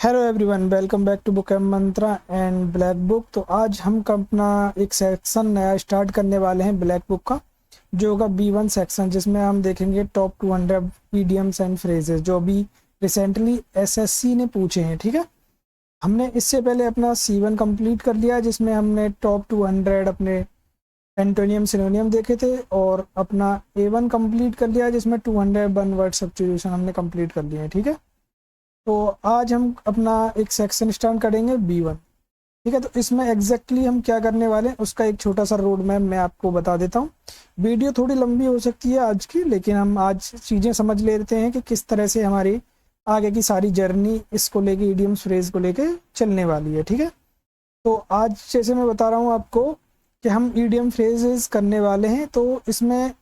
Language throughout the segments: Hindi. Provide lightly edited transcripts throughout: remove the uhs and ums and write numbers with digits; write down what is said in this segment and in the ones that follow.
Hello everyone, welcome back to book M Mantra and black book. तो आज हम अपना एक सेक्शन नया स्टार्ट करने वाले हैं ब्लैक बुक का, जो होगा B1 सेक्शन, जिसमें हम देखेंगे टॉप 200 ईडियम्स एंड फ्रेजेस जो अभी रिसेंटली एसएससी ने पूछे हैं। ठीक है, हमने इससे पहले अपना C1 कंप्लीट कर लिया, जिसमें हमने टॉप 200 अपने एंटोनियम सिनोनियम देखे थे, और अपना A1 कंप्लीट कर लिया, जिसमें 201 वर्ड सब्स्टिट्यूशन हमने कंप्लीट कर लिए हैं। ठीक है, तो आज हम अपना एक सेक्शन स्टार्ट करेंगे B1। ठीक है, तो इसमें एग्जैक्टली हम क्या करने वाले हैं उसका एक छोटा सा रोड मैप मैं आपको बता देता हूँ। वीडियो थोड़ी लंबी हो सकती है आज की, लेकिन हम आज चीज़ें समझ लेते हैं कि किस तरह से हमारी आगे की सारी जर्नी इसको लेके, ईडियम्स फ्रेज को लेके चलने वाली है। ठीक है, तो आज जैसे मैं बता रहा हूँ आपको कि हम ईडियम फ्रेजेस करने वाले हैं, तो इसमें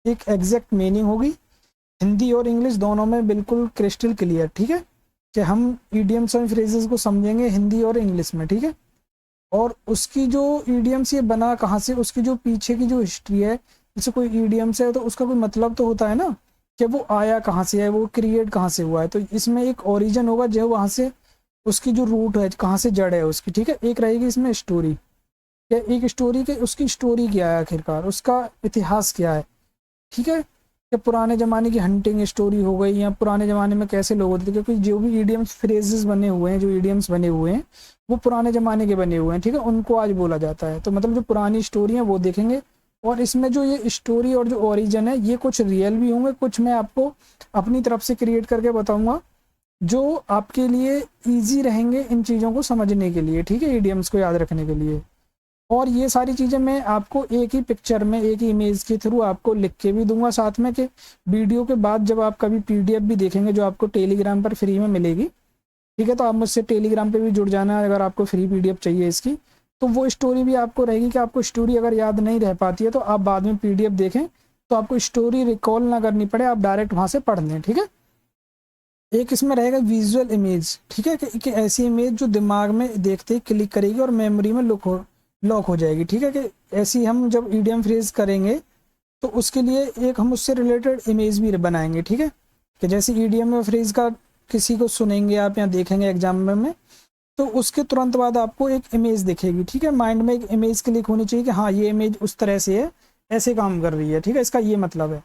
एक एग्जैक्ट मीनिंग होगी, हिंदी और इंग्लिश दोनों में बिल्कुल क्रिस्टल क्लियर। ठीक है, कि हम ईडियम्स और फ्रेजेस को समझेंगे हिंदी और इंग्लिश में। ठीक है, और उसकी जो ईडियम्स ये बना कहाँ से, उसकी जो पीछे की जो हिस्ट्री है, जैसे कोई ईडियम्स है तो उसका कोई मतलब तो होता है ना, कि वो आया कहाँ से है, वो क्रिएट कहाँ से हुआ है। तो इसमें एक ओरिजिन होगा जो वहाँ से, उसकी जो रूट है, कहाँ से जड़ है उसकी। ठीक है, एक रहेगी इसमें स्टोरी, या एक स्टोरी के उसकी स्टोरी क्या है, आखिरकार उसका इतिहास क्या है। ठीक है, कि पुराने ज़माने की हंटिंग स्टोरी हो गई, या पुराने ज़माने में कैसे लोग होते थे, क्योंकि जो भी ईडियम्स फ्रेजेस बने हुए हैं, जो ईडियम्स बने हुए हैं वो पुराने ज़माने के बने हुए हैं। ठीक है, उनको आज बोला जाता है। तो मतलब जो पुरानी स्टोरी है वो देखेंगे, और इसमें जो ये स्टोरी और जो ओरिजिन है ये कुछ रियल भी होंगे, कुछ मैं आपको अपनी तरफ से क्रिएट करके बताऊँगा, जो आपके लिए ईजी रहेंगे इन चीज़ों को समझने के लिए। ठीक है, ईडियम्स को याद रखने के लिए। और ये सारी चीज़ें मैं आपको एक ही पिक्चर में, एक ही इमेज के थ्रू आपको लिख के भी दूंगा साथ में, कि वीडियो के बाद जब आप कभी पीडीएफ भी देखेंगे जो आपको टेलीग्राम पर फ्री में मिलेगी। ठीक है, तो आप मुझसे टेलीग्राम पे भी जुड़ जाना है अगर आपको फ्री पीडीएफ चाहिए इसकी। तो वो स्टोरी भी आपको रहेगी, कि आपको स्टोरी अगर याद नहीं रह पाती है तो आप बाद में पीडीएफ देखें, तो आपको स्टोरी रिकॉल ना करनी पड़े, आप डायरेक्ट वहाँ से पढ़ लें। ठीक है, एक इसमें रहेगा विजुअल इमेज। ठीक है, कि ऐसी इमेज जो दिमाग में देखते ही क्लिक करेगी और मेमोरी में लॉक हो जाएगी। ठीक है, कि ऐसी हम जब ईडियम फ्रेज करेंगे तो उसके लिए एक हम उससे रिलेटेड इमेज भी बनाएंगे। ठीक है, कि जैसे ईडियम फ्रेज का किसी को सुनेंगे आप या देखेंगे एग्जाम में, तो उसके तुरंत बाद आपको एक इमेज दिखेगी। ठीक है, माइंड में एक इमेज क्लिक होनी चाहिए कि हाँ ये इमेज उस तरह से है, ऐसे काम कर रही है। ठीक है, इसका ये मतलब है।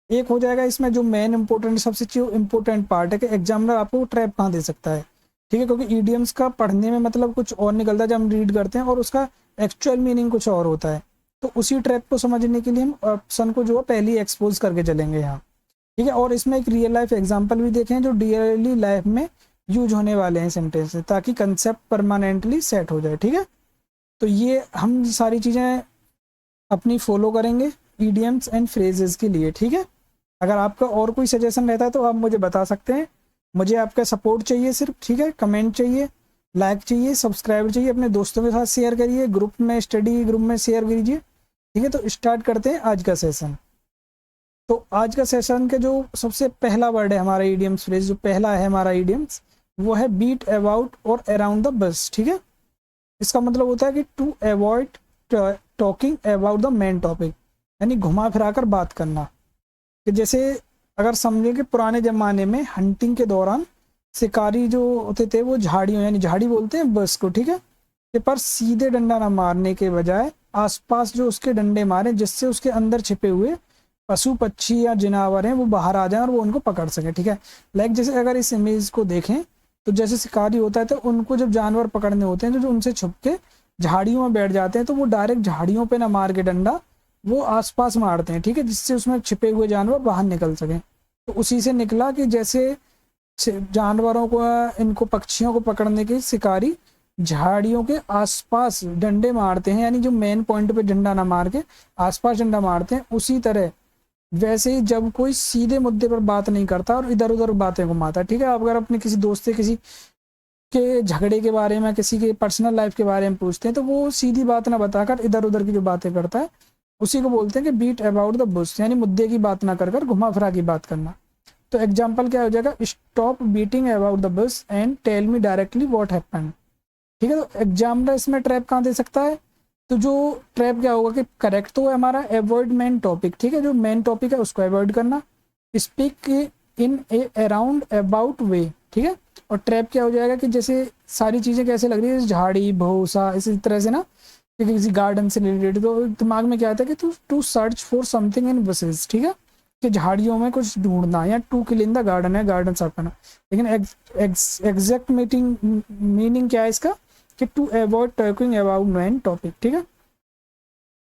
एक हो जाएगा इसमें जो मेन इंपॉर्टेंट, सबसे जो इंपॉर्टेंट पार्ट है, कि एग्जामिनर आपको ट्रैप कहाँ दे सकता है। ठीक है, क्योंकि ईडियम्स का पढ़ने में मतलब कुछ और निकलता है जब हम रीड करते हैं, और उसका एक्चुअल मीनिंग कुछ और होता है। तो उसी ट्रैप को समझने के लिए हम ऑप्शन को जो है पहले ही एक्सपोज करके चलेंगे यहाँ। ठीक है, और इसमें एक रियल लाइफ एग्जाम्पल भी देखें जो डेली लाइफ में यूज होने वाले हैं सेंटेंस, ताकि कंसेप्ट परमानेंटली सेट हो जाए। ठीक है, तो ये हम सारी चीज़ें अपनी फॉलो करेंगे ईडियम्स एंड फ्रेजेस के लिए। ठीक है, अगर आपका और कोई सजेशन रहता है तो आप मुझे बता सकते हैं। मुझे आपका सपोर्ट चाहिए सिर्फ। ठीक है, कमेंट चाहिए, लाइक चाहिए, सब्सक्राइब चाहिए, अपने दोस्तों के साथ शेयर करिए, ग्रुप में, स्टडी ग्रुप में शेयर कीजिए। ठीक है, तो स्टार्ट करते हैं आज का सेशन। तो आज का सेशन के जो सबसे पहला वर्ड है हमारा ईडियम्स फ्रेज, जो पहला है हमारा ईडियम्स, वो है बीट अबाउट और अराउंड द बस। ठीक है, इसका मतलब होता है कि to avoid talking about the main topic, यानी घुमा फिरा कर बात करना। कि जैसे अगर समझें कि पुराने ज़माने में हंटिंग के दौरान शिकारी जो होते थे वो झाड़ियों, यानी झाड़ी बोलते हैं बस को। ठीक है, कि पर सीधे डंडा ना मारने के बजाय आसपास जो उसके डंडे मारे, जिससे उसके अंदर छिपे हुए पशु पक्षी या जानवर हैं वो बाहर आ जाएं और वो उनको पकड़ सके। ठीक है, लाइक जैसे अगर इस इमेज को देखें तो जैसे शिकारी होता है, तो उनको जब जानवर पकड़ने होते हैं, जो उनसे छुप के झाड़ियों में बैठ जाते हैं, तो वो डायरेक्ट झाड़ियों पे ना मार के डंडा वो आसपास मारते हैं। ठीक है, जिससे उसमें छिपे हुए जानवर बाहर निकल सकें। तो उसी से निकला कि जैसे जानवरों को, इनको पक्षियों को पकड़ने के शिकारी झाड़ियों के आसपास डंडे मारते हैं, यानी जो मेन पॉइंट पे डंडा ना मार के आसपास डंडा मारते हैं, उसी तरह वैसे ही जब कोई सीधे मुद्दे पर बात नहीं करता और इधर उधर बातें घुमाता है। ठीक है, आप अगर अपने किसी दोस्त से किसी के झगड़े के बारे में, किसी के पर्सनल लाइफ के बारे में पूछते हैं, तो वो सीधी बात ना बताकर इधर उधर की जो बातें करता है, उसी को बोलते हैं कि बीट अबाउट द बुश, यानी मुद्दे की बात ना कर घुमा फिरा की बात करना। तो एग्जाम्पल क्या हो जाएगा, stop beating about the bush and tell me directly what happened. ठीक है, तो एग्जाम्पल इसमें ट्रैप कहाँ दे सकता है, तो जो ट्रैप क्या होगा कि करेक्ट तो है हमारा अवॉइड मेन टॉपिक। ठीक है, जो मेन टॉपिक है उसको अवॉइड करना, speak in a around about way, ठीक है। और ट्रैप क्या हो जाएगा कि जैसे सारी चीज़ें कैसे लग रही है, झाड़ी भूसा इसी तरह से ना, कि किसी गार्डन से रिलेटेड, तो दिमाग में क्या आता है कि to search for something in bushes, ठीक है, कि झाड़ियों में कुछ ढूंढना, या टू क्लीन द गार्डन है, गार्डन साफ करना। लेकिन एग्जैक्ट मीनिंग क्या है इसका, कि to avoid talking about main topic, ठीक है।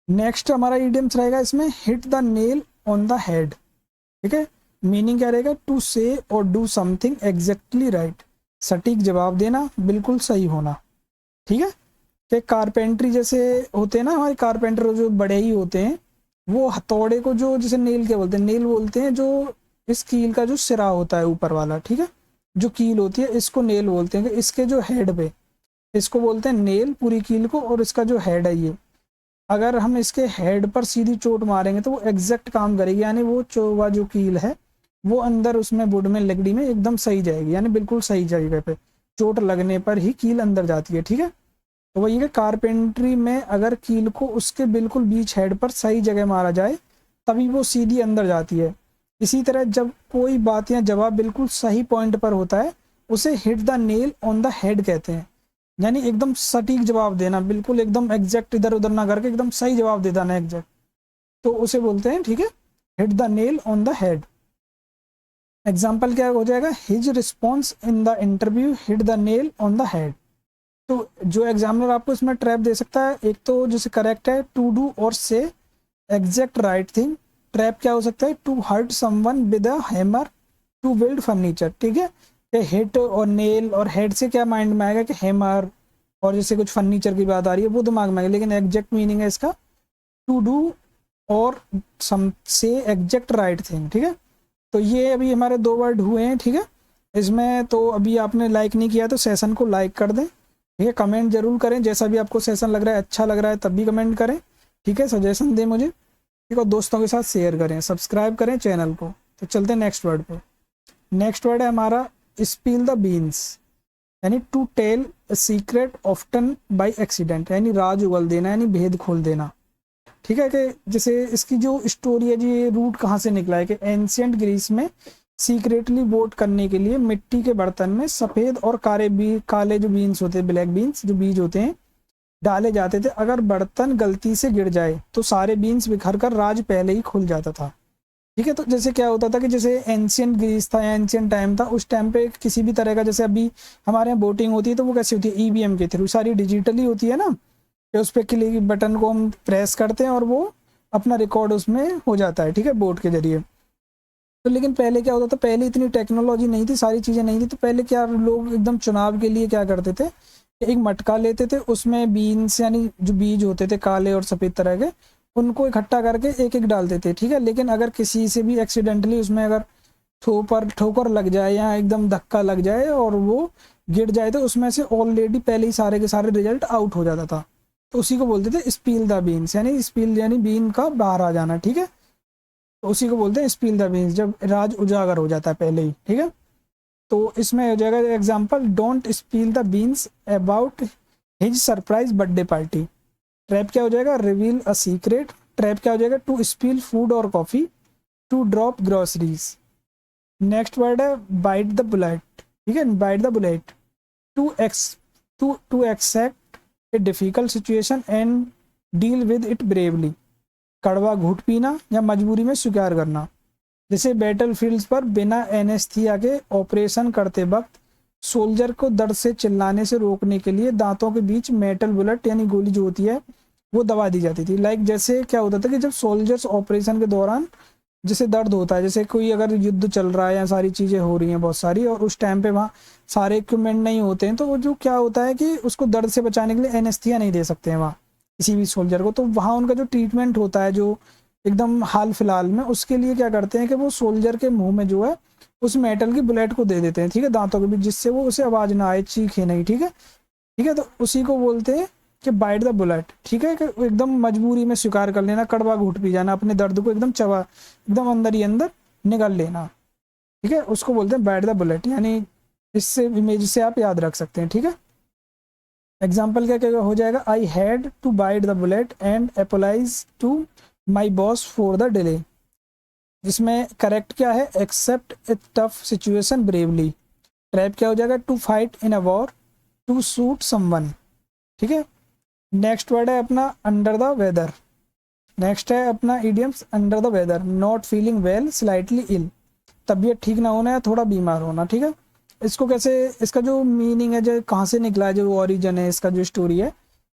नेक्स्ट हमारा इडियम्स रहेगा इसमें, hit the nail on the head, ठीक है। मीनिंग क्या रहेगा, टू से और डू समथिंग एग्जैक्टली राइट, सटीक जवाब देना, बिल्कुल सही होना, ठीक है। कि कारपेंट्री जैसे होते हैं ना, हमारे कारपेंटर जो बड़े ही होते हैं, वो हथौड़े को जो जैसे नेल क्या बोलते हैं, नेल बोलते हैं जो इस कील का जो सिरा होता है ऊपर वाला, ठीक है, जो कील होती है इसको नेल बोलते हैं। कि इसके जो हेड पे, इसको बोलते हैं नेल पूरी कील को, और इसका जो हेड है ये, अगर हम इसके हेड पर सीधी चोट मारेंगे तो वो एग्जैक्ट काम करेगी, यानी वो चोवा जो कील है वो अंदर उसमें वुड में लकड़ी में एकदम सही जाएगी, यानी बिल्कुल सही जगह पे चोट लगने पर ही कील अंदर जाती है, ठीक है। तो वही है, कारपेंट्री में अगर कील को उसके बिल्कुल बीच हेड पर सही जगह मारा जाए तभी वो सीधी अंदर जाती है। इसी तरह जब कोई बात या जवाब बिल्कुल सही पॉइंट पर होता है उसे hit the nail on the head कहते हैं, यानी एकदम सटीक जवाब देना, बिल्कुल एकदम एग्जैक्ट इधर उधर ना करके एकदम सही जवाब दे देना एग्जैक्ट, तो उसे बोलते हैं, ठीक है, hit the nail on the head. Example क्या हो जाएगा, his response in the interview hit the nail on the head. तो जो एग्जामिनर आपको इसमें ट्रैप दे सकता है, एक तो जैसे करेक्ट है टू डू और से एग्जैक्ट राइट थिंग। ट्रैप क्या हो सकता है, to hurt someone with a hammer to build furniture, ठीक है। हिट और नेल और हेड से क्या माइंड में आएगा कि हैमर, और जैसे कुछ फर्नीचर की बात आ रही है वो दिमाग में आएगा, लेकिन एग्जैक्ट मीनिंग है इसका टू डू और सम से एग्जैक्ट राइट थिंग, ठीक है। तो ये अभी हमारे 2 वर्ड हुए हैं, ठीक है। इसमें तो अभी आपने लाइक नहीं किया तो सेशन को लाइक कर दें, ठीक है। कमेंट जरूर करें, जैसा भी आपको सेशन लग रहा है, अच्छा लग रहा है तब भी कमेंट करें, ठीक है। सजेशन दें मुझे, ठीक है, और दोस्तों के साथ शेयर करें, सब्सक्राइब करें चैनल को। तो चलते हैं नेक्स्ट वर्ड पे। नेक्स्ट वर्ड है हमारा स्पिल द बीन्स, यानी to tell a secret often by accident, यानी राज उगल देना, यानी भेद खोल देना, ठीक है। कि जैसे इसकी जो स्टोरी है जी, ये रूट कहाँ से निकला है, कि एंशियंट ग्रीस में सीक्रेटली वोट करने के लिए मिट्टी के बर्तन में सफ़ेद और काले जो बीन्स होते हैं, ब्लैक बीन्स जो बीज होते हैं, डाले जाते थे। अगर बर्तन गलती से गिर जाए तो सारे बीन्स बिखर कर राज पहले ही खुल जाता था, ठीक है। तो जैसे क्या होता था कि जैसे एंशियंट ग्रीस था या एंशियंट टाइम था, उस टाइम पे किसी भी तरह का, जैसे अभी हमारे यहाँ वोटिंग होती है तो वो कैसी होती है, ईवीएम के थ्रू, सारी डिजिटली होती है ना, कि उस पर क्लिक बटन को हम प्रेस करते हैं और वो अपना रिकॉर्ड उसमें हो जाता है, ठीक है, वोट के जरिए। तो लेकिन पहले क्या होता था, पहले इतनी टेक्नोलॉजी नहीं थी, सारी चीज़ें नहीं थी, तो पहले क्या लोग एकदम चुनाव के लिए क्या करते थे, एक मटका लेते थे, उसमें बीन्स यानी जो बीज होते थे काले और सफ़ेद तरह के, उनको इकट्ठा करके एक एक डालते थे, ठीक है। लेकिन अगर किसी से भी एक्सीडेंटली उसमें अगर ठोकर लग जाए या एकदम धक्का लग जाए और वो गिर जाए तो उसमें से ऑलरेडी पहले ही सारे के सारे रिजल्ट आउट हो जाता था। तो उसी को बोलते थे स्पील द बीन्स, यानी स्पील यानी बीन का बाहर आ जाना, ठीक है। तो उसी को बोलते हैं स्पील द बीन्स, जब राज उजागर हो जाता है पहले ही, ठीक है। तो इसमें हो जाएगा example, don't spill the beans about his surprise birthday party. Trap क्या हो जाएगा, रिवील अ सीक्रेट। ट्रैप क्या हो जाएगा, टू स्पील फूड और coffee, to drop groceries. Next word है बाइट द बुलेट, ठीक है, bite the bullet, to accept a difficult situation and deal with it bravely. कड़वा घूट पीना या मजबूरी में स्वीकार करना। जैसे बैटल फील्ड्स पर बिना एनेस्थीसिया के ऑपरेशन करते वक्त सोल्जर को दर्द से चिल्लाने से रोकने के लिए दांतों के बीच मेटल बुलेट यानी गोली जो होती है वो दबा दी जाती थी। लाइक जैसे क्या होता था कि जब सोल्जर्स ऑपरेशन के दौरान जैसे दर्द होता है, जैसे कोई अगर युद्ध चल रहा है या सारी चीज़ें हो रही हैं बहुत सारी, और उस टाइम पे वहाँ सारे इक्विपमेंट नहीं होते हैं, तो वो जो क्या होता है कि उसको दर्द से बचाने के लिए एनेस्थीसिया नहीं दे सकते हैं वहाँ किसी भी सोल्जर को। तो वहाँ उनका जो ट्रीटमेंट होता है जो एकदम हाल फिलहाल में, उसके लिए क्या करते हैं कि वो सोल्जर के मुंह में जो है उस मेटल की बुलेट को दे देते हैं, ठीक है, दांतों के बीच, जिससे वो उसे आवाज़ ना आए, चीखे नहीं, ठीक है, ठीक है। तो उसी को बोलते हैं कि बाइट द बुलेट, ठीक है, कि एकदम मजबूरी में स्वीकार कर लेना, कड़वा घूट पी जाना, अपने दर्द को एकदम चबा एकदम अंदर ही अंदर निगल लेना, ठीक है, उसको बोलते हैं बाइट द बुलेट। यानी इससे इमेज से आप याद रख सकते हैं, ठीक है। एग्जाम्पल क्या क्या हो जाएगा, I had to bite the bullet and apologise to my boss for the delay. जिसमें करेक्ट क्या है, accept a tough situation bravely. Trap क्या हो जाएगा, to fight in a war, to shoot someone, ठीक है। नेक्स्ट वर्ड है अपना अंडर द वेदर। नेक्स्ट है अपना idioms under the weather, not feeling well, slightly ill, तबीयत ठीक ना होना या थोड़ा बीमार होना, ठीक है। इसको कैसे, इसका जो मीनिंग है, जो कहाँ से निकला है, जो ओरिजिन है इसका, जो स्टोरी है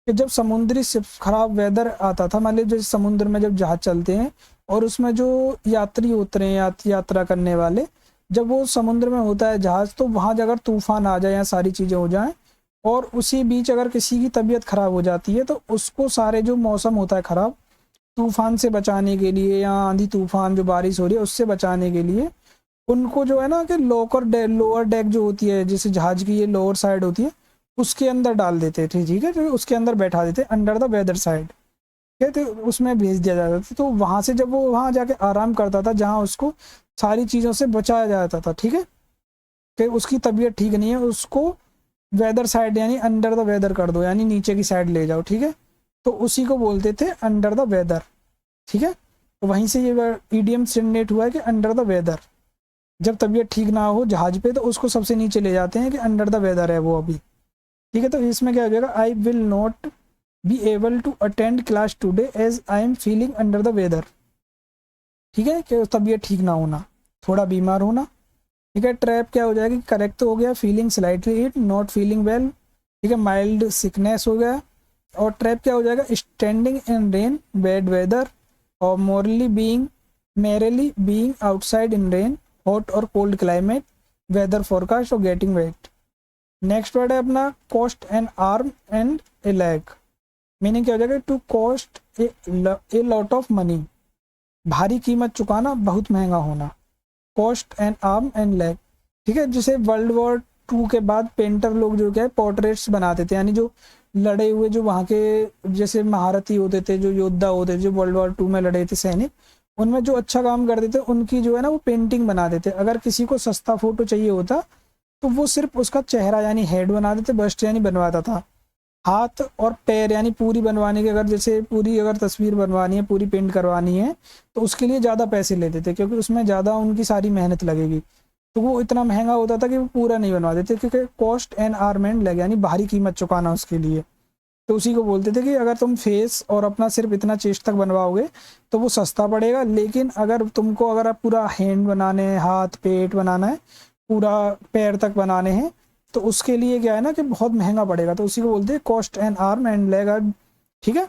कि जब समुद्री खराब वेदर आता था, मान लीजिए जैसे समुद्र में जब जहाज चलते हैं और उसमें जो यात्री उतरे हैं यात्रा करने वाले, जब वो समुद्र में होता है जहाज, तो वहाँ अगर तूफान आ जाए या सारी चीज़ें हो जाएं और उसी बीच अगर किसी की तबीयत खराब हो जाती है, तो उसको सारे जो मौसम होता है खराब, तूफान से बचाने के लिए या आंधी तूफान जो बारिश हो रही है उससे बचाने के लिए, उनको जो है ना कि लोअर डेक जो होती है, जैसे जहाज की ये लोअर साइड होती है, उसके अंदर डाल देते थे, ठीक है, तो उसके अंदर बैठा देते अंडर द वेदर साइड, ठीक है, तो उसमें भेज दिया जाता था। तो वहाँ से जब वो वहाँ जाके आराम करता था जहाँ उसको सारी चीज़ों से बचाया जाता था, ठीक है, कि उसकी तबीयत ठीक नहीं है, उसको वेदर साइड यानी अंडर द वेदर कर दो, यानी नीचे की साइड ले जाओ, ठीक है, तो उसी को बोलते थे अंडर द वेदर, ठीक है। तो वहीं से ये ईडियम जनरेट हुआ है कि अंडर द वेदर, जब तबीयत ठीक ना हो जहाज पे तो उसको सबसे नीचे ले जाते हैं कि अंडर द वेदर है वो अभी, ठीक है। तो इसमें क्या हो जाएगा, I will not be able to attend class today as I am feeling under the weather, ठीक है, कि तबीयत ठीक ना होना, थोड़ा बीमार होना, ठीक है। ट्रैप क्या हो जाएगा, करेक्ट तो हो गया, feeling slightly it, not feeling well, ठीक है, माइल्ड सिकनेस हो गया। और ट्रैप क्या हो जाएगा, standing in rain, bad weather, और merely being outside in rain, hot और कोल्ड क्लाइमेट, वेदर फोरकास्ट और गेटिंग वेट। नेक्स्ट वर्ड है अपना cost an arm and a leg, meaning क्या हो जाएगा, to cost a lot of money, भारी कीमत चुकाना, बहुत महंगा होना, cost an arm and leg, ठीक है। जैसे वर्ल्ड वॉर 2 के बाद पेंटर लोग जो क्या है पोर्ट्रेट्स बनाते थे, यानी जो लड़े हुए जो वहाँ के जैसे महारथी होते थे, जो योद्धा होते थे, जो वर्ल्ड वॉर 2 में लड़े थे सैनिक, उनमें जो अच्छा काम करते थे उनकी जो है ना वो पेंटिंग बना देते। अगर किसी को सस्ता फोटो चाहिए होता तो वो सिर्फ उसका चेहरा यानी हेड बना देते, बस्ट यानी बनवाता था, हाथ और पैर यानी पूरी बनवाने के, अगर जैसे पूरी अगर तस्वीर बनवानी है, पूरी पेंट करवानी है, तो उसके लिए ज़्यादा पैसे लेते थे क्योंकि उसमें ज़्यादा उनकी सारी मेहनत लगेगी, तो वो इतना महंगा होता था कि वो पूरा नहीं बनवा देते, क्योंकि cost and arm and leg यानी बाहरी कीमत चुकाना उसके लिए। तो उसी को बोलते थे कि अगर तुम फेस और अपना सिर्फ इतना चेस्ट तक बनवाओगे तो वो सस्ता पड़ेगा, लेकिन अगर तुमको अगर आप पूरा हैंड बनाने हैं, हाथ पेट बनाना है, पूरा पैर तक बनाने हैं, तो उसके लिए क्या है ना कि बहुत महंगा पड़ेगा, तो उसी को बोलते हैं cost and arm and leg, ठीक है।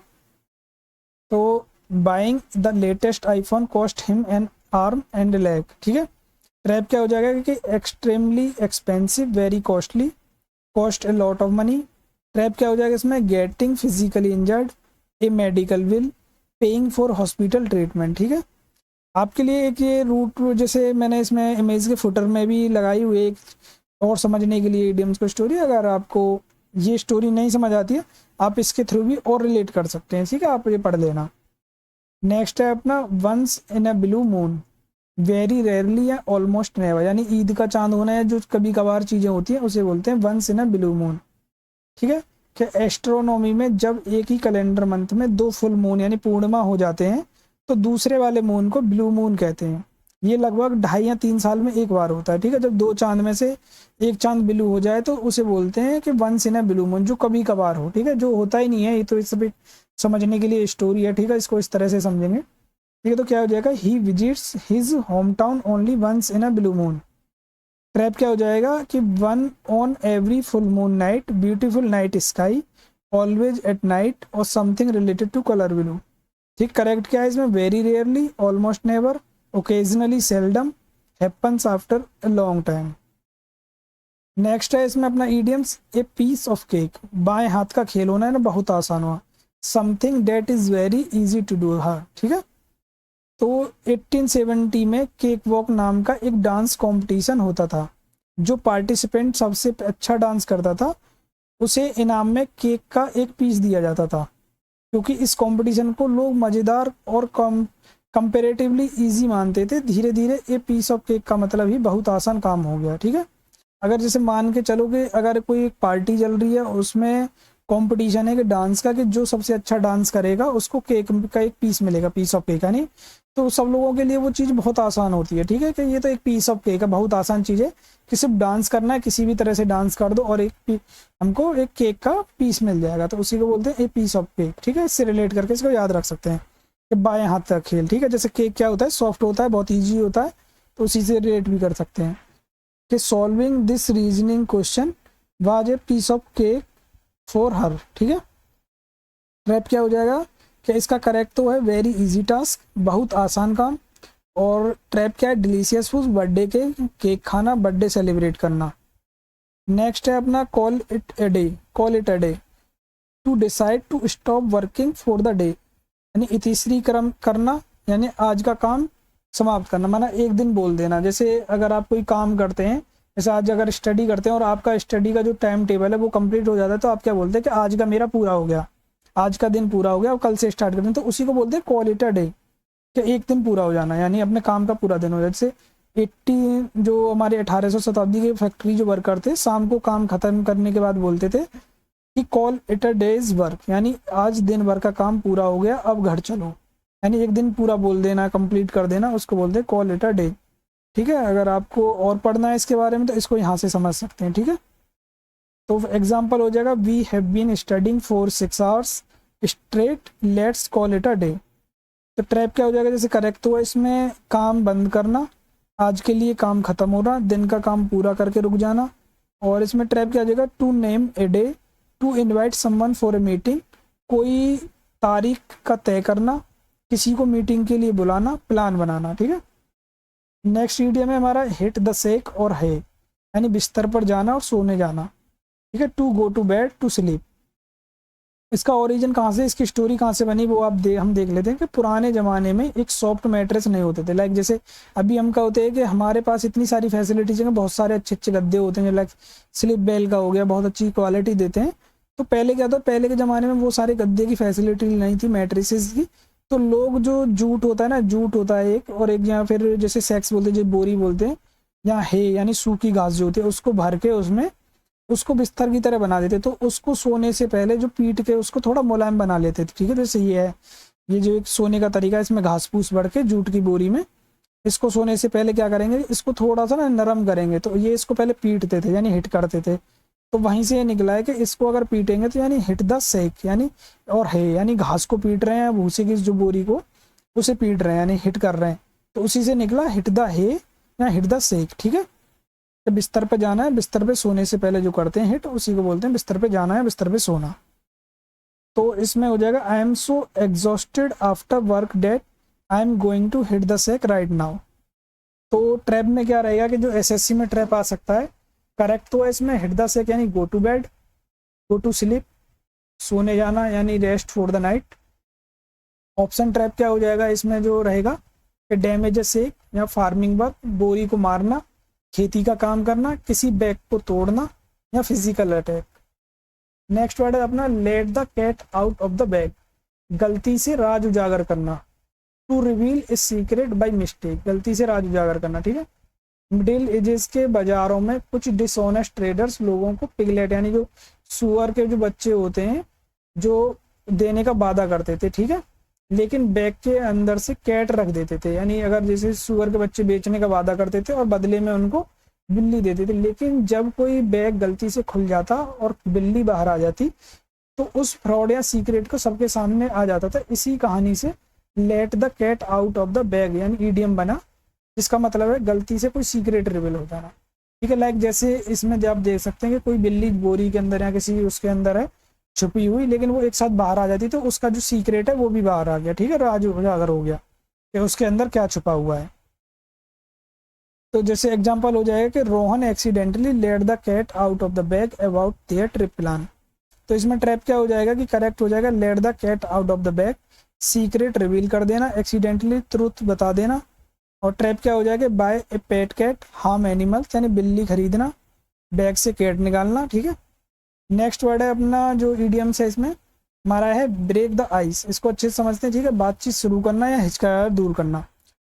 तो buying the latest iPhone cost him an arm and leg, ठीक है। ट्रैप क्या हो जाएगा कि extremely expensive, very costly, cost a lot of money. Trap क्या हो जाएगा इसमें, getting physically injured, A medical bill, paying for hospital treatment, ठीक है। आपके लिए एक ये रूट जैसे मैंने इसमें इमेज के फुटर में भी लगाई हुई एक और समझने के लिए इडियम्स को स्टोरी, अगर आपको ये स्टोरी नहीं समझ आती है आप इसके थ्रू भी और रिलेट कर सकते हैं, ठीक है, आप ये पढ़ लेना। नेक्स्ट है अपना once in a blue moon, very rarely या ऑलमोस्ट नेवर, यानी ईद का चांद होना है, जो कभी कभार चीज़ें होती हैं उसे बोलते हैं once in a blue moon, ठीक है। कि एस्ट्रोनॉमी में जब एक ही कैलेंडर मंथ में 2 फुल मून यानी पूर्णिमा हो जाते हैं तो दूसरे वाले मून को ब्लू मून कहते हैं। ये लगभग 2.5 या 3 साल में एक बार होता है, ठीक है। जब 2 चांद में से एक चांद ब्लू हो जाए तो उसे बोलते हैं कि once in a blue moon, जो कभी कभार हो, ठीक है, जो होता ही नहीं है। ये तो इस पे समझने के लिए स्टोरी है, ठीक है, इसको इस तरह से समझेंगे, ठीक है। तो क्या हो जाएगा, he visits his home town only once in a blue moon. Trap क्या हो जाएगा कि one on every full moon night, beautiful night sky, always at night, और something related to colour blue, ठीक। करेक्ट क्या है इसमें, very rarely, almost never, occasionally, seldom, happens after a long time. Next है इसमें अपना idioms, a piece of cake, बाएं हाथ का खेल होना है ना, बहुत आसान हुआ, something that is very easy to do, हाँ, ठीक है। तो 1870 में केक वॉक नाम का एक डांस कंपटीशन होता था, जो पार्टिसिपेंट सबसे अच्छा डांस करता था उसे इनाम में केक का एक पीस दिया जाता था, क्योंकि इस कंपटीशन को लोग मज़ेदार और कंपेरेटिवली इजी मानते थे। धीरे धीरे ये पीस ऑफ केक का मतलब ही बहुत आसान काम हो गया, ठीक है। अगर जैसे मान के चलो कि अगर कोई पार्टी चल रही है उसमें कंपटीशन है कि डांस का, कि जो सबसे अच्छा डांस करेगा उसको केक का एक पीस मिलेगा, पीस ऑफ केक, यानी तो सब लोगों के लिए वो चीज़ बहुत आसान होती है, ठीक है, कि ये तो एक पीस ऑफ केक है, बहुत आसान चीज़ है कि सिर्फ डांस करना है, किसी भी तरह से डांस कर दो और हमको एक केक का पीस मिल जाएगा, तो उसी को बोलते हैं ए पीस ऑफ केक, ठीक है। इससे रिलेट करके इसको याद रख सकते हैं कि बाएं हाथ का खेल, ठीक है। जैसे केक क्या होता है, सॉफ्ट होता है, बहुत ईजी होता है, तो उसी से रिलेट भी कर सकते हैं कि solving this reasoning question was a piece of cake for her, ठीक है। ट्रैप क्या हो जाएगा कि इसका करेक्ट तो है वेरी इजी टास्क, बहुत आसान काम, और ट्रैप क्या है, डिलीशियस फूड, बर्थडे के केक खाना, बर्थडे सेलिब्रेट करना। नेक्स्ट है अपना call it a day, call it a day, to decide to stop working for the day, यानी इतिश्री क्रम करना, यानी आज का काम समाप्त करना, माना एक दिन बोल देना। जैसे अगर आप कोई काम करते हैं, जैसे आज अगर स्टडी करते हैं और आपका स्टडी का जो टाइम टेबल है वो कंप्लीट हो जाता है, तो आप क्या बोलते हैं कि आज का मेरा पूरा हो गया, आज का दिन पूरा हो गया और कल से स्टार्ट करते हैं, तो उसी को बोलते हैं कॉल इट अ डे, कि एक दिन पूरा हो जाना, यानी अपने काम का पूरा दिन हो जाए। जैसे 80 जो हमारे 1800 शताब्दी के फैक्ट्री जो वर्कर थे, शाम को काम खत्म करने के बाद बोलते थे कि call it a days work, यानी आज दिन भर का काम पूरा हो गया, अब घर चलो, यानी एक दिन पूरा बोल देना, कंप्लीट कर देना, उसको बोलते हैं कॉल इट अ डे, ठीक है। अगर आपको और पढ़ना है इसके बारे में तो इसको यहाँ से समझ सकते हैं, ठीक है। तो एग्जाम्पल हो जाएगा, we have been studying for 6 hours straight, let's call it a day. तो ट्रैप क्या हो जाएगा, जैसे करेक्ट हुआ इसमें काम बंद करना, आज के लिए काम खत्म हो रहा, दिन का काम पूरा करके रुक जाना, और इसमें ट्रैप क्या हो जाएगा, to name a day, to invite someone for a meeting, कोई तारीख का तय करना, किसी को मीटिंग के लिए बुलाना, प्लान बनाना, ठीक है। नेक्स्ट ईडियम है हमारा हिट द सेक और है, यानी बिस्तर पर जाना और सोने जाना, ठीक है। To go to bed, to sleep. इसका ओरिजिन कहाँ से, इसकी स्टोरी कहाँ से बनी वो हम देख लेते हैं कि पुराने ज़माने में एक सॉफ्ट मैट्रेस नहीं होते थे, लाइक जैसे अभी हम का होते हैं कि हमारे पास इतनी सारी फैसिलिटीज हैं, बहुत सारे अच्छे अच्छे गद्दे होते हैं, लाइक स्लिप बेल का हो गया, बहुत अच्छी क्वालिटी देते हैं। तो पहले क्या था, पहले के ज़माने में वो सारे गद्दे की फैसिलिटी नहीं थी, मैट्रेसेस की, तो लोग जो जूट होता है ना, जूट होता है एक, और एक या फिर जैसे सेक्स बोलते हैं, जो बोरी बोलते हैं, या है यानी सूखी घास जो होती है, उसको भर के उसमें उसको बिस्तर की तरह बना देते, तो उसको सोने से पहले जो पीट के उसको थोड़ा मुलायम बना लेते थे, ठीक है। जैसे ये है, ये जो एक सोने का तरीका है, इसमें घास फूस भर के जूट की बोरी में, इसको सोने से पहले क्या करेंगे, इसको थोड़ा सा ना नरम करेंगे, तो ये इसको पहले पीटते थे, यानी हिट करते थे, तो वहीं से ये निकला है कि इसको अगर पीटेंगे तो यानी हिट द सेक, यानी और है, यानी घास को पीट रहे हैं, भूसे की जो बोरी को उसे पीट रहे हैं, यानी हिट कर रहे हैं, तो उसी से निकला हिट द है या हिट द सेक, ठीक है। तो बिस्तर पे जाना है, बिस्तर पे सोने से पहले जो करते हैं हिट, उसी को बोलते हैं बिस्तर पे जाना है, बिस्तर पे सोना। तो इसमें हो जाएगा, I am so exhausted after work that I am going to hit the sack right now. तो ट्रैप में क्या रहेगा कि जो एसएससी में ट्रैप आ सकता है, करेक्ट तो है इसमें हिट द सेक यानी go to bed, go to sleep, सोने जाना यानी rest for the night. Option trap क्या हो जाएगा इसमें जो रहेगा कि डैमेज सेक या फार्मिंग वर्क, बोरी को मारना, खेती का काम करना, किसी बैग को तोड़ना, या फिजिकल अटैक। नेक्स्ट वर्ड है अपना let the cat out of the bag, गलती से राज उजागर करना, to reveal a secret by mistake, गलती से राज उजागर करना, ठीक है। मिडिल एजेस के बाजारों में कुछ डिसऑनेस्ट ट्रेडर्स लोगों को पिगलेट यानी जो सुअर के जो बच्चे होते हैं जो देने का वादा करते थे, ठीक है, लेकिन बैग के अंदर से कैट रख देते थे, यानी अगर जैसे सुअर के बच्चे बेचने का वादा करते थे और बदले में उनको बिल्ली देते थे, लेकिन जब कोई बैग गलती से खुल जाता और बिल्ली बाहर आ जाती तो उस फ्रॉड या सीक्रेट को सबके सामने आ जाता था। इसी कहानी से let the cat out of the bag यानी ईडियम बना, जिसका मतलब है गलती से कोई सीक्रेट रिवील हो जाना, ठीक है। लाइक जैसे इसमें जब आप देख सकते हैं कि कोई बिल्ली बोरी के अंदर या किसी उसके अंदर है छुपी हुई, लेकिन वो एक साथ बाहर आ जाती तो उसका जो सीक्रेट है वो भी बाहर आ गया, ठीक है, राज उजागर हो गया कि उसके अंदर क्या छुपा हुआ है। तो जैसे एग्जांपल हो जाएगा कि Rohan accidentally let the cat out of the bag about their trip plan. तो इसमें ट्रैप क्या हो जाएगा कि करेक्ट हो जाएगा let the cat out of the bag, secret reveal कर देना, एक्सीडेंटली ट्रूथ बता देना, और ट्रैप क्या हो जाएगा बाय ए पेट कैट हार्म एनिमल्स यानी बिल्ली खरीदना, बैग से कैट निकालना, ठीक है। नेक्स्ट वर्ड है अपना जो ईडियम्स है इसमें हमारा है ब्रेक द आइस, इसको अच्छे से समझते हैं, ठीक है। बातचीत शुरू करना या हिचकिचाहट दूर करना,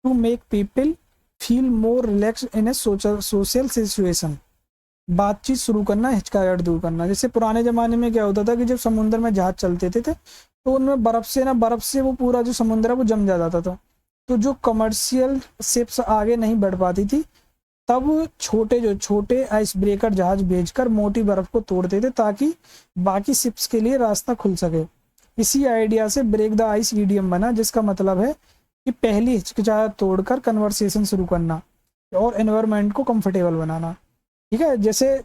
to make people feel more relax in a social situation, बातचीत शुरू करना, हिचकिचाहट दूर करना। जैसे पुराने ज़माने में क्या होता था कि जब समुद्र में जहाज चलते थे तो उनमें बर्फ़ से वो पूरा जो समुद्र है वो जम जाता था। तो जो कमर्शियल शिप्स आगे नहीं बढ़ पाती थी, तब छोटे आइस ब्रेकर जहाज भेजकर मोटी बर्फ़ को तोड़ते थे ताकि बाकी शिप्स के लिए रास्ता खुल सके। इसी आइडिया से ब्रेक द आइस ईडियम बना, जिसका मतलब है कि पहली हिचकिचाहट तोड़कर कन्वर्सेशन शुरू करना और एनवायरनमेंट को कंफर्टेबल बनाना। ठीक है, जैसे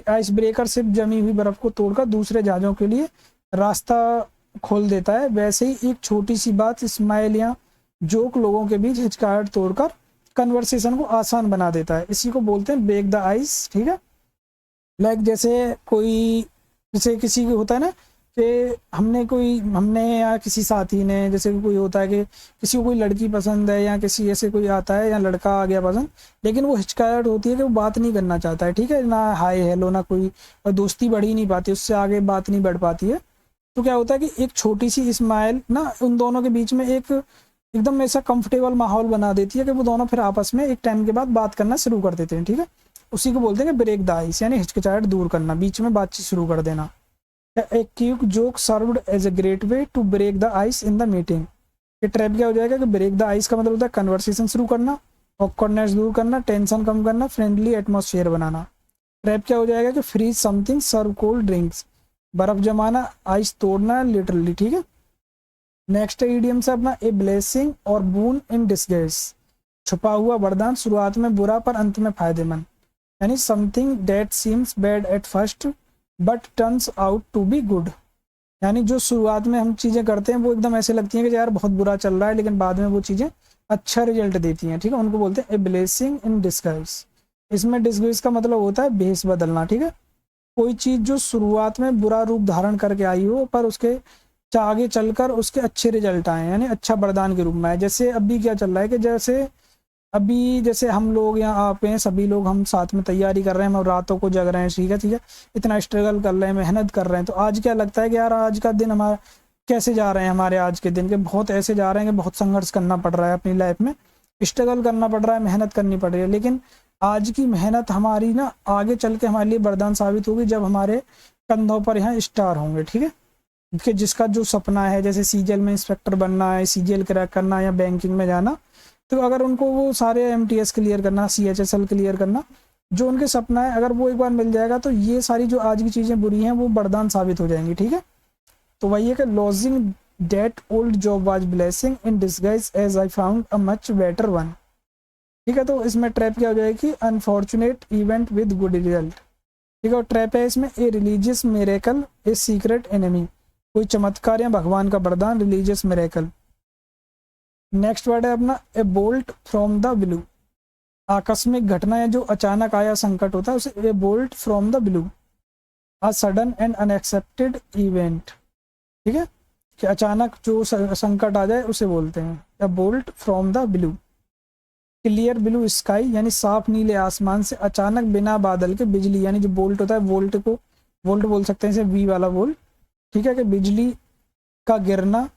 आइस ब्रेकर सिर्फ जमी हुई बर्फ को तोड़कर दूसरे जहाज़ों के लिए रास्ता खोल देता है, वैसे ही एक छोटी सी बात, स्माइल या जोक लोगों के बीच हिचकिचाहट तोड़कर कन्वर्सेशन को आसान बना देता है। इसी को बोलते हैं ब्रेक द आइस। ठीक है, लाइक जैसे किसी को होता है ना कि हमने या किसी साथी ने, जैसे कोई होता है कि किसी को कोई लड़की पसंद है या किसी ऐसे कोई आता है या लड़का आ गया पसंद, लेकिन वो हिचकिचाहट होती है कि वो बात नहीं करना चाहता है। ठीक है, ना हाय हेलो ना कोई, और दोस्ती बढ़ ही नहीं पाती, उससे आगे बात नहीं बढ़ पाती है। तो क्या होता है कि एक छोटी सी स्माइल ना उन दोनों के बीच में एक एकदम ऐसा कंफर्टेबल माहौल बना देती है कि वो दोनों फिर आपस में एक टाइम के बाद बात करना शुरू कर देते हैं। ठीक है, उसी को बोलते हैं कि ब्रेक द आइस, यानी हिचकिचाहट दूर करना, बीच में बातचीत शुरू कर देना। A quick joke served as a great way to break the ice in the meeting. ये ट्रैप क्या हो जाएगा कि ब्रेक द आइस का मतलब होता है कन्वर्सेशन शुरू करना, ऑकवर्डनेस दूर करना, टेंशन कम करना, फ्रेंडली एटमॉस्फेयर बनाना। ट्रैप क्या हो जाएगा कि फ्रीज समथिंग, सर्व कोल्ड ड्रिंक्स, बर्फ जमाना, आइस तोड़ना लिटरली। ठीक है, नेक्स्ट ईडियम से अपना ए ब्लेसिंग और बून इन डिस्गाइज, छुपा हुआ वरदान, शुरुआत में बुरा पर अंत में फायदेमंद, यानी something that seems bad at first but turns out to be good. यानी जो शुरुआत में हम चीज़ें करते हैं वो एकदम ऐसे लगती हैं कि यार बहुत बुरा चल रहा है, लेकिन बाद में वो चीज़ें अच्छा रिजल्ट देती हैं। ठीक है, उनको बोलते हैं ए ब्लेसिंग इन डिस्गाइज। इसमें डिस्गाइज का मतलब होता है भेष बदलना। ठीक है, कोई चीज़ जो शुरुआत में बुरा रूप धारण करके आई हो पर उसके आगे चलकर उसके अच्छे रिजल्ट आए, यानी अच्छा वरदान के रूप में आए। जैसे अभी क्या चल रहा है कि जैसे हम लोग यहाँ आप हैं, सभी लोग हम साथ में तैयारी कर रहे हैं, हम रातों को जग रहे हैं। ठीक है, इतना स्ट्रगल कर रहे हैं, मेहनत कर रहे हैं, तो आज क्या लगता है कि यार आज का दिन हमारा कैसे जा रहे हैं, हमारे आज के दिन के बहुत ऐसे जा रहे हैं कि बहुत संघर्ष करना पड़ रहा है, अपनी लाइफ में स्ट्रगल करना पड़ रहा है, मेहनत करनी पड़ रही है। लेकिन आज की मेहनत हमारी ना आगे चल के हमारे लिए वरदान साबित होगी जब हमारे कंधों पर यहाँ स्टार होंगे। ठीक है, कि जिसका जो सपना है, जैसे सीजीएल में इंस्पेक्टर बनना है, सीजीएल क्रैक करना या बैंकिंग में जाना, तो अगर उनको वो सारे एमटीएस क्लियर करना, सीएचएसएल क्लियर करना, जो उनके सपना है, अगर वो एक बार मिल जाएगा तो ये सारी जो आज की चीज़ें बुरी हैं वो वरदान साबित हो जाएंगी। ठीक है, तो वही है कि losing that old job was blessing in disguise as I found a much better one. ठीक है, तो इसमें ट्रैप क्या हो जाएगी कि unfortunate event with good result. ठीक है, और ट्रैप है इसमें a religious miracle a secret enemy, कोई चमत्कार या भगवान का वरदान, रिलीजियस मिरेकल। नेक्स्ट वर्ड है अपना ए बोल्ट फ्रॉम द ब्लू, आकस्मिक घटना या जो अचानक आया संकट होता है उसे ए bolt from the blue, a sudden and unexpected event. ठीक है, कि अचानक जो संकट आ जाए उसे बोलते हैं ए bolt from the blue. Clear blue sky, यानी साफ नीले आसमान से अचानक बिना बादल के बिजली, यानी जो बोल्ट होता है, वोल्ट बोल सकते हैं इसे, वी वाला वोल्ट। ठीक है, कि बिजली का गिरना।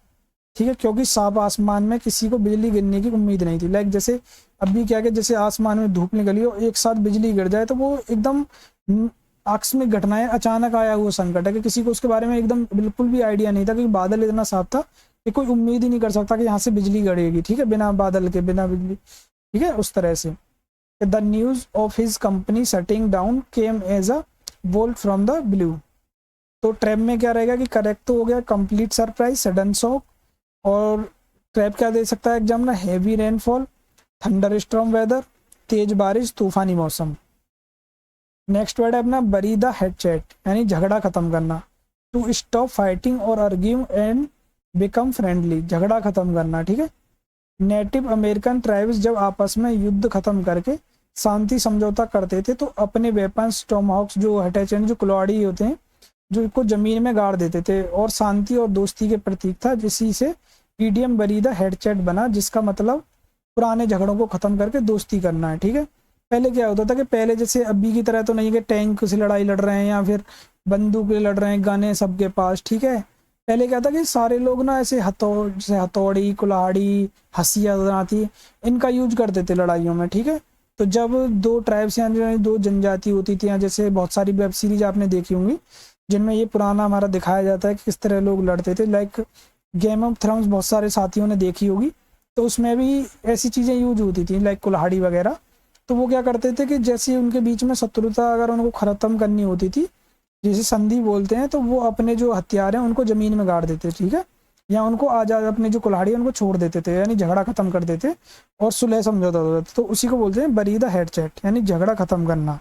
ठीक है, क्योंकि साफ आसमान में किसी को बिजली गिरने की उम्मीद नहीं थी। लाइक जैसे अभी क्या कि जैसे आसमान में धूप निकली हो, एक साथ बिजली गिर जाए तो वो एकदम आकस्मिक घटना है, अचानक आया हुआ संकट है कि किसी को उसके बारे में एकदम बिल्कुल भी आइडिया नहीं था, क्योंकि बादल इतना साफ था कि कोई उम्मीद ही नहीं कर सकता कि यहाँ से बिजली गिरेगी। ठीक है, बिना बादल के, बिना बिजली। ठीक है, उस तरह से the news of his company shutting down came as a bolt from the blue. तो ट्रैप में क्या रहेगा कि करेक्ट तो हो गया कंप्लीट सरप्राइज, सडन शॉक। और ट्रैप क्या दे सकता है एग्जाम ना, heavy rainfall, thunder storm weather, तेज बारिश, तूफानी मौसम। नेक्स्ट वर्ड है अपना बरी द हेड चैट, यानी झगड़ा खत्म करना, टू स्टॉप फाइटिंग और आर्ग्यू एंड बिकम फ्रेंडली, झगड़ा खत्म करना। ठीक है, नेटिव अमेरिकन ट्राइब्स जब आपस में युद्ध खत्म करके शांति समझौता करते थे तो अपने वेपन्स, टॉमहॉक्स, जो हटेचन, जो कुल्हाड़ी होते हैं, जो को जमीन में गाड़ देते थे, और शांति और दोस्ती के प्रतीक था, जिसी से ईडियम बरी द हेड चैट बना, जिसका मतलब पुराने झगड़ों को खत्म करके दोस्ती करना है। ठीक है, पहले क्या होता था कि पहले जैसे अभी की तरह तो नहीं कि टैंक से लड़ाई लड़ रहे हैं या फिर बंदूक लड़ रहे हैं, गाने सबके पास। ठीक है, पहले क्या था कि सारे लोग ना ऐसे हथौड़ी, कुल्हाड़ी, हंसिया, इनका यूज करते थे लड़ाइयों में। ठीक है, तो जब दो ट्राइब्स या दो जनजाति होती थी, या जैसे बहुत सारी वेब सीरीज आपने देखी होंगी जिनमें ये पुराना हमारा दिखाया जाता है कि किस तरह लोग लड़ते थे, लाइक गेम ऑफ थ्रोन्स बहुत सारे साथियों ने देखी होगी, तो उसमें भी ऐसी चीज़ें यूज होती थी लाइक कुल्हाड़ी वगैरह। तो वो क्या करते थे कि जैसे उनके बीच में शत्रुता अगर उनको ख़त्म करनी होती थी, जिसे संधि बोलते हैं, तो वो अपने जो हथियार हैं उनको ज़मीन में गाड़ देते, ठीक है, या उनको आज़ाद अपने जो कुल्हाड़ी है उनको छोड़ देते थे, यानी झगड़ा ख़त्म कर देते और सुलह समझौता हो जाता। तो उसी को बोलते हैं बरी द हेड चैट, यानी झगड़ा ख़त्म करना।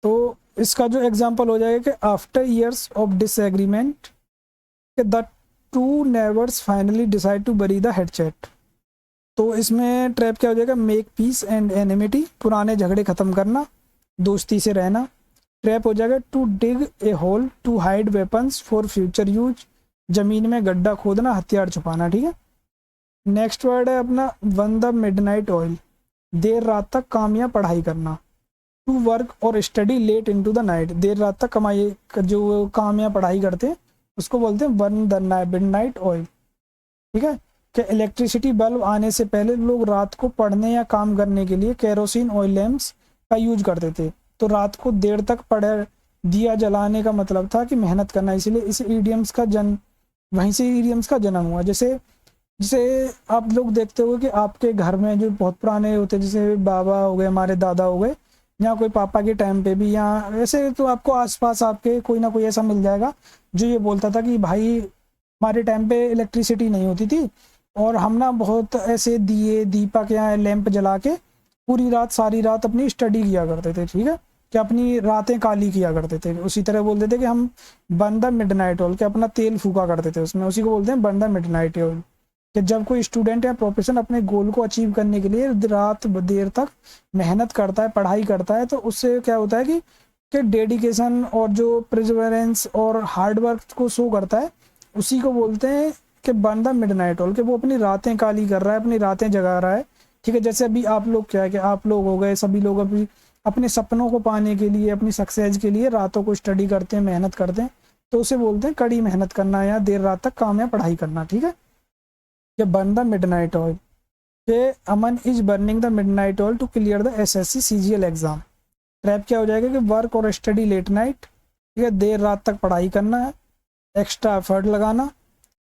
तो इसका जो एग्जाम्पल हो जाएगा कि after years of disagreement the two neighbours finally decide to bury the hatchet. तो इसमें ट्रैप क्या हो जाएगा, मेक पीस एंड एनिमिटी, पुराने झगड़े ख़त्म करना, दोस्ती से रहना। ट्रैप हो जाएगा to dig a hole to hide weapons for future use, जमीन में गड्ढा खोदना, हथियार छुपाना, ठीक है। नेक्स्ट वर्ड है अपना वन द मिडनाइट ऑयल, देर रात तक काम या पढ़ाई करना। टू वर्क और study late into the night, देर रात तक कमाई जो काम या पढ़ाई करते हैं उसको बोलते हैं वन द मिडनाइट ऑयल, ठीक है। कि इलेक्ट्रिसिटी बल्ब आने से पहले लोग रात को पढ़ने या काम करने के लिए केरोसिन ऑयल लैम्प्स का यूज करते थे, तो रात को देर तक पढ़े दिया जलाने का मतलब था कि मेहनत करना, इसलिए इस ईडियम्स का वहीं से ईडियम्स का जन्म हुआ। जैसे जैसे आप लोग देखते हो कि आपके घर में जो बहुत पुराने होते हैं, जैसे बाबा हो गए, हमारे दादा हो गए, या कोई पापा के टाइम पे भी, या ऐसे तो आपको आसपास आपके कोई ना कोई ऐसा मिल जाएगा जो ये बोलता था कि भाई हमारे टाइम पे इलेक्ट्रिसिटी नहीं होती थी और हम ना बहुत ऐसे दिए दीपक या लैंप जला के पूरी रात सारी रात अपनी स्टडी किया करते थे, ठीक है, कि अपनी रातें काली किया करते थे। उसी तरह बोलते थे कि हम बर्न द मिडनाइट ऑयल, कि अपना तेल फूका करते थे उसमें, उसी को बोलते हैं बर्न द मिडनाइट ऑयल। कि जब कोई स्टूडेंट या प्रोफेशन अपने गोल को अचीव करने के लिए रात देर तक मेहनत करता है, पढ़ाई करता है, तो उससे क्या होता है कि डेडिकेशन और जो प्रिजवेरेंस और हार्ड वर्क को शो करता है, उसी को बोलते हैं कि बर्न द मिडनाइट ऑयल, कि वो अपनी रातें काली कर रहा है, अपनी रातें जगा रहा है, ठीक है। जैसे अभी आप लोग क्या है कि आप लोग हो गए, सभी लोग अभी अपने सपनों को पाने के लिए, अपनी सक्सेस के लिए रातों को स्टडी करते हैं, मेहनत करते हैं, तो उसे बोलते हैं कड़ी मेहनत करना या देर रात तक काम या पढ़ाई करना, ठीक है। ये बर्न द मिडनाइट ऑयल, के Aman is burning the midnight oil to clear the SSC CGL exam. Trap क्या हो जाएगा कि वर्क और स्टडी लेट नाइट, ठीक है, देर रात तक पढ़ाई करना है, एक्स्ट्रा एफर्ट लगाना।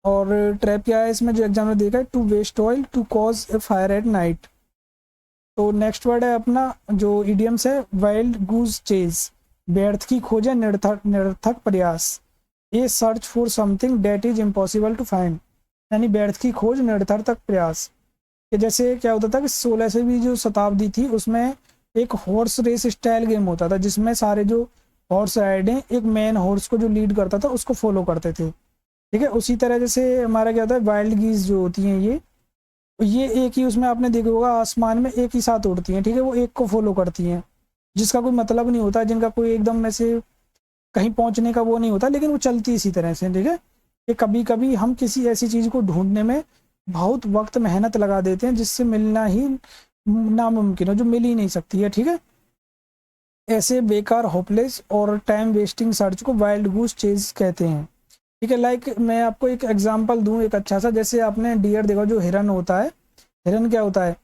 और ट्रैप क्या है इसमें जो एग्जाम में देखा है, to waste oil to cause a fire at night. तो नेक्स्ट वर्ड है अपना जो इडियम्स है, वाइल्ड गूज चेज, व्यर्थ की खोज है, निरर्थक प्रयास। A search for something that is impossible to find, यानी व्यर्थ की खोज, निरर्थक प्रयास। कि जैसे क्या होता था कि 16वीं जो शताब्दी थी उसमें एक हॉर्स रेस स्टाइल गेम होता था, जिसमें सारे जो हॉर्स राइड हैं एक मेन हॉर्स को जो लीड करता था उसको फॉलो करते थे, ठीक है। उसी तरह जैसे हमारा क्या होता है, वाइल्ड गीज जो होती हैं ये एक ही उसमें आपने देखा होगा आसमान में एक ही साथ उड़ती हैं, ठीक है, वो एक को फॉलो करती हैं, जिसका कोई मतलब नहीं होता, जिनका कोई एकदम ऐसे कहीं पहुंचने का वो नहीं होता, लेकिन वो चलती इसी तरह से, ठीक है। कि कभी कभी हम किसी ऐसी चीज़ को ढूंढने में बहुत वक्त मेहनत लगा देते हैं जिससे मिलना ही नामुमकिन हो, जो मिल ही नहीं सकती है, ठीक है। ऐसे बेकार, होपलेस और टाइम वेस्टिंग सर्च को वाइल्ड गूस चेज कहते हैं, ठीक है। लाइक मैं आपको एक एग्जांपल दूं एक अच्छा सा, जैसे आपने डियर देखा, जो हिरन होता है, हिरन क्या होता है,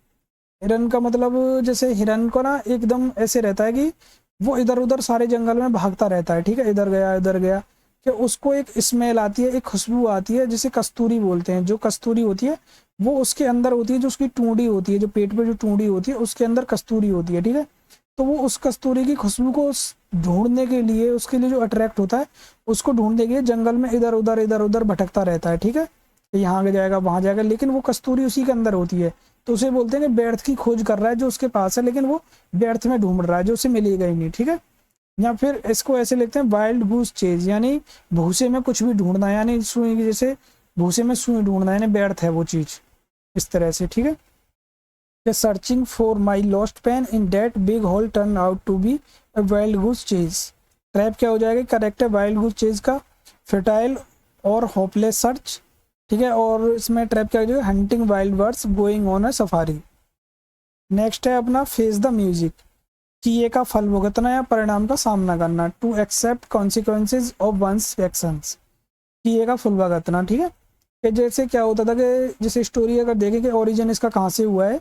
हिरन का मतलब जैसे हिरन को ना एकदम ऐसे रहता है कि वो इधर उधर सारे जंगल में भागता रहता है, ठीक है, इधर गया इधर गया, कि उसको एक स्मेल आती है, एक खुशबू आती है जिसे कस्तूरी बोलते हैं। जो कस्तूरी होती है वो उसके अंदर होती है, जो उसकी टूंडी होती है, जो पेट पे जो टूंडी होती है उसके अंदर कस्तूरी होती है, ठीक है। तो वो उस कस्तूरी की खुशबू को ढूंढने के लिए, उसके लिए जो अट्रैक्ट होता है उसको ढूंढने के लिए जंगल में इधर उधर भटकता रहता है, ठीक है, यहाँ जाएगा वहां जाएगा, लेकिन वो कस्तूरी उसी के अंदर होती है। तो उसे बोलते हैं कि व्यर्थ की खोज कर रहा है जो उसके पास है, लेकिन वो व्यर्थ में ढूंढ रहा है, जो उसे मिलेगा ही नहीं, ठीक है। या फिर इसको ऐसे लिखते हैं वाइल्ड गूस चेज, यानी भूसे में कुछ भी ढूंढना, यानी सुई की जैसे भूसे में सुई ढूंढना, यानी व्यर्थ है वो चीज, इस तरह से, ठीक है। Searching for my lost pen in that big hole turn out to be a wild goose chase. Trap क्या हो जाएगा, करेक्ट है वाइल्ड गूस चेज का, फर्टाइल और होपलेस सर्च, ठीक है। और इसमें ट्रैप क्या हो जाएगा, hunting wild birds, going on a safari. Next है अपना फेस द म्यूजिक, किए का फल भुगतना या परिणाम का सामना करना, to accept consequences of one's actions, किए का फल भुगतना, ठीक है। कि जैसे क्या होता था कि जैसे स्टोरी अगर देखें कि ओरिजिन इसका कहाँ से हुआ है,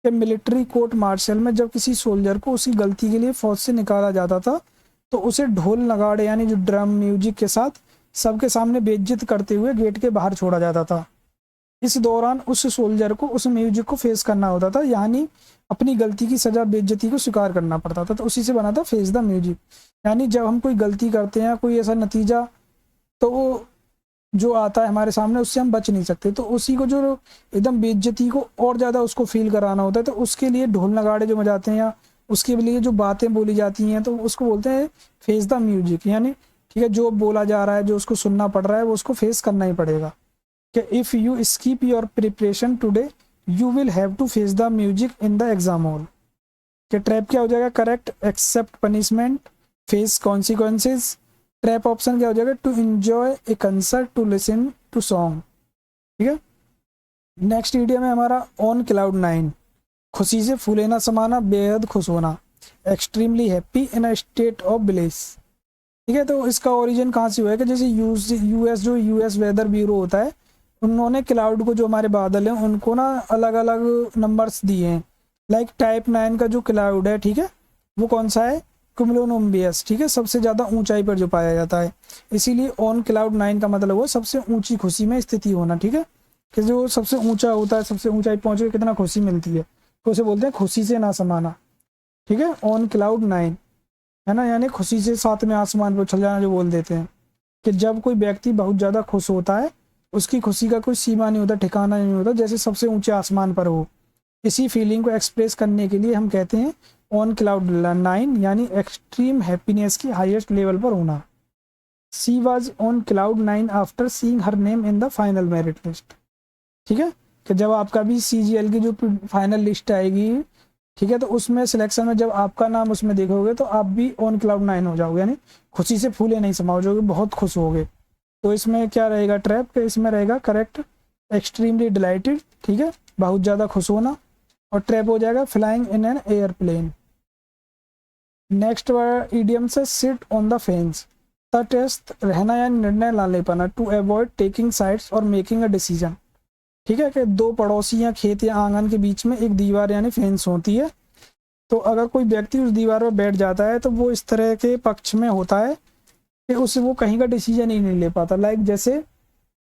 कि मिलिट्री कोर्ट मार्शल में जब किसी सोल्जर को उसकी गलती के लिए फौज से निकाला जाता था तो उसे ढोल नगाड़े यानी जो ड्रम म्यूजिक के साथ सबके सामने बेइज्जत करते हुए गेट के बाहर छोड़ा जाता था। इस दौरान उस सोल्जर को उस म्यूजिक को फेस करना होता था, यानी अपनी गलती की सजा बेइज्जती को स्वीकार करना पड़ता था। तो उसी से बना था फेस द म्यूजिक, यानी जब हम कोई गलती करते हैं, कोई ऐसा नतीजा तो जो आता है हमारे सामने, उससे हम बच नहीं सकते, तो उसी को जो एकदम बेइज्जती को और ज़्यादा उसको फील कराना होता है, तो उसके लिए ढोल नगाड़े जो बजाते हैं या उसके लिए जो बातें बोली जाती हैं तो उसको बोलते हैं फेस द म्यूजिक। यानी ठीक है, जो बोला जा रहा है, जो उसको सुनना पड़ रहा है, वो उसको फेस करना ही पड़ेगा। कि if you skip your preparation today you will have to face the music in the exam hall. कि ट्रैप क्या हो जाएगा? Correct, accept punishment, face consequences. Trap option क्या हो जाएगा? To enjoy a concert, to listen to song. ठीक है, नेक्स्ट इडियम है हमारा ऑन क्लाउड नाइन। खुशी से फूले ना समाना, बेहद खुश होना, extremely happy in a state of bliss. ठीक है, तो इसका ओरिजिन कहाँ से हुआ है कि जैसे यूएस जो यूएस वेदर ब्यूरो होता है, उन्होंने क्लाउड को, जो हमारे बादल हैं, उनको ना अलग अलग नंबर्स दिए हैं। लाइक टाइप 9 का जो क्लाउड है, ठीक है, वो कौन सा है? कुमुलोनिम्बस। ठीक है, सबसे ज़्यादा ऊंचाई पर जो पाया जाता है, इसीलिए ऑन क्लाउड 9 का मतलब वो सबसे ऊंची खुशी में स्थिति होना। ठीक है, कि जो सबसे ऊंचा होता है, सबसे ऊंचाई पहुँच के कितना खुशी मिलती है, तो उसे बोलते हैं खुशी से ना समाना। ठीक है, ऑन क्लाउड 9 है ना, यानी खुशी से साथ में आसमान पर उछल जाना जो बोल देते हैं। कि जब कोई व्यक्ति बहुत ज़्यादा खुश होता है, उसकी खुशी का कोई सीमा नहीं होता, ठिकाना नहीं होता, जैसे सबसे ऊंचे आसमान पर हो। इसी फीलिंग को एक्सप्रेस करने के लिए हम कहते हैं ऑन क्लाउड 9, यानी एक्सट्रीम हैप्पीनेस की हाईएस्ट लेवल पर होना। She was on cloud 9 after seeing her name in the final merit list. ठीक है, कि जब आपका भी CGL की जो फाइनल लिस्ट आएगी, ठीक है, तो उसमें सिलेक्शन में जब आपका नाम उसमें देखोगे तो आप भी ऑन क्लाउड 9 हो जाओगे, यानी खुशी से फूले नहीं समाओ जाओगे, बहुत खुश होगे। तो इसमें क्या रहेगा? ट्रैप के इसमें रहेगा करेक्ट, एक्सट्रीमली डिलाइटेड। ठीक है, बहुत ज़्यादा खुश होना। और ट्रैप हो जाएगा flying in an airplane. Next word idiom से सिट ऑन द फेंस। तटस्थ रहना या निर्णय ना ले पाना, टू अवॉइड टेकिंग साइड्स और मेकिंग अ डिसीजन। ठीक है, कि दो पड़ोसी या खेत या आंगन के बीच में एक दीवार यानी फेंस होती है, तो अगर कोई व्यक्ति उस दीवार पर बैठ जाता है तो वो इस तरह के पक्ष में होता है कि उससे वो कहीं का डिसीजन ही नहीं ले पाता। लाइक जैसे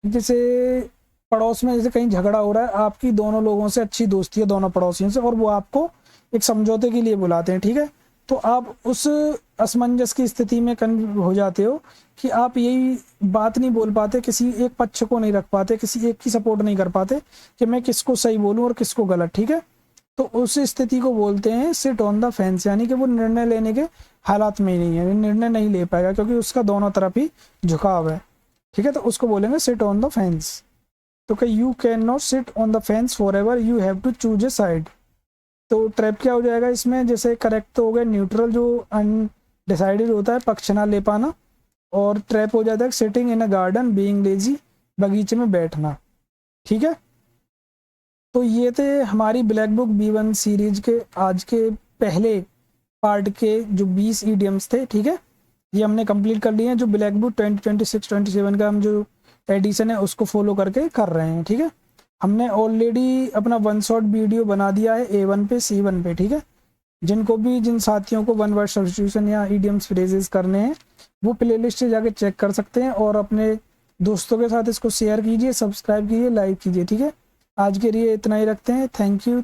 जैसे पड़ोस में जैसे कहीं झगड़ा हो रहा है, आपकी दोनों लोगों से अच्छी दोस्ती है, दोनों पड़ोसियों से, और वो आपको एक समझौते के लिए बुलाते हैं। ठीक है, तो आप उस असमंजस की स्थिति में हो जाते हो कि आप यही बात नहीं बोल पाते, किसी एक पक्ष को नहीं रख पाते, किसी एक की सपोर्ट नहीं कर पाते कि मैं किसको सही बोलूं और किसको गलत। ठीक है, तो उस स्थिति को बोलते हैं सिट ऑन द फेंस, यानी कि वो निर्णय लेने के हालात में ही नहीं है, निर्णय नहीं ले पाएगा क्योंकि उसका दोनों तरफ ही झुकाव है। ठीक है, तो उसको बोलेंगे सिट ऑन द फेंस। तो कि you can not sit on the fence forever, you have to choose a side. तो ट्रैप क्या हो जाएगा इसमें? जैसे करेक्ट तो हो गया न्यूट्रल, जो अनडिसाइडेड होता है, पक्ष ना ले पाना। और ट्रैप हो जाता है sitting in a garden, being lazy, बगीचे में बैठना। ठीक है, तो ये थे हमारी ब्लैक बुक B1 सीरीज के आज के पहले पार्ट के जो 20 ईडियम्स थे। ठीक है, ये हमने कंप्लीट कर लिए हैं। जो ब्लैक बुक 2026-27 का हम जो एडिशन है उसको फॉलो करके कर रहे हैं। ठीक है, हमने ऑलरेडी अपना 1 शॉट वीडियो बना दिया है A1 पे, C1 पे। ठीक है, जिन साथियों को 1 वर्ड सब्स्टिट्यूशन या ईडियम्स फ्रेजेस करने हैं वो प्लेलिस्ट से जाके चेक कर सकते हैं, और अपने दोस्तों के साथ इसको शेयर कीजिए, सब्सक्राइब कीजिए, लाइक कीजिए। ठीक है, आज के लिए इतना ही रखते हैं। Thank you.